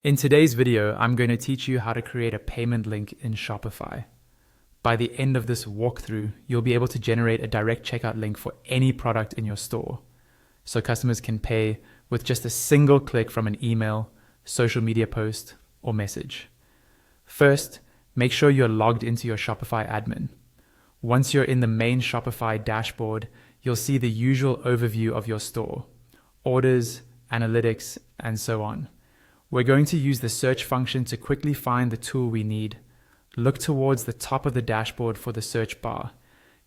In today's video, I'm going to teach you how to create a payment link in Shopify. By the end of this walkthrough, you'll be able to generate a direct checkout link for any product in your store, so customers can pay with just a single click from an email, social media post, or message. First, make sure you're logged into your Shopify admin. Once you're in the main Shopify dashboard, you'll see the usual overview of your store, orders, analytics, and so on. We're going to use the search function to quickly find the tool we need. Look towards the top of the dashboard for the search bar.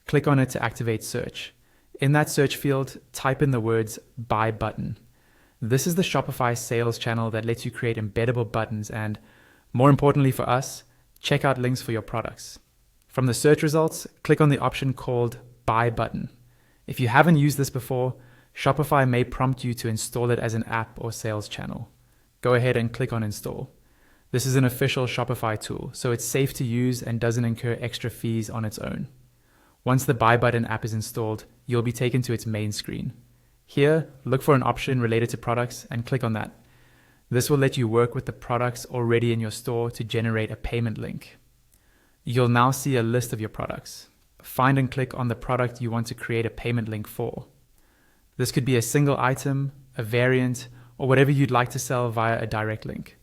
Click on it to activate search. In that search field, type in the words "Buy button." This is the Shopify sales channel that lets you create embeddable buttons and, more importantly for us, checkout links for your products. From the search results, click on the option called Buy button. If you haven't used this before, Shopify may prompt you to install it as an app or sales channel. Go ahead and click on install. This is an official Shopify tool, so it's safe to use and doesn't incur extra fees on its own. Once the Buy button app is installed, you'll be taken to its main screen. Here, look for an option related to products and click on that. This will let you work with the products already in your store to generate a payment link. You'll now see a list of your products. Find and click on the product you want to create a payment link for. This could be a single item, a variant, or whatever you'd like to sell via a direct link.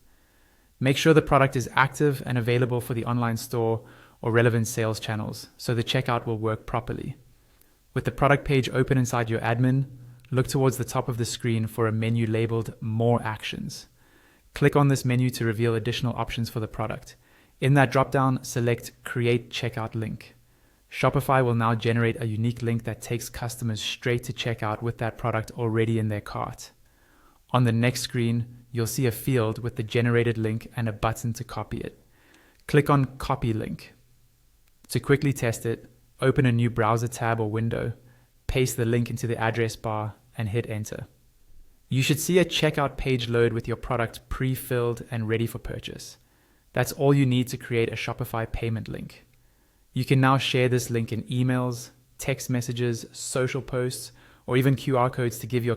Make sure the product is active and available for the online store or relevant sales channels so the checkout will work properly. With the product page open inside your admin, look towards the top of the screen for a menu labeled More Actions. Click on this menu to reveal additional options for the product. In that dropdown, select Create Checkout Link. Shopify will now generate a unique link that takes customers straight to checkout with that product already in their cart. On the next screen, you'll see a field with the generated link and a button to copy it. Click on Copy Link. To quickly test it, open a new browser tab or window, paste the link into the address bar, and hit Enter. You should see a checkout page load with your product pre-filled and ready for purchase. That's all you need to create a Shopify payment link. You can now share this link in emails, text messages, social posts, or even QR codes to give your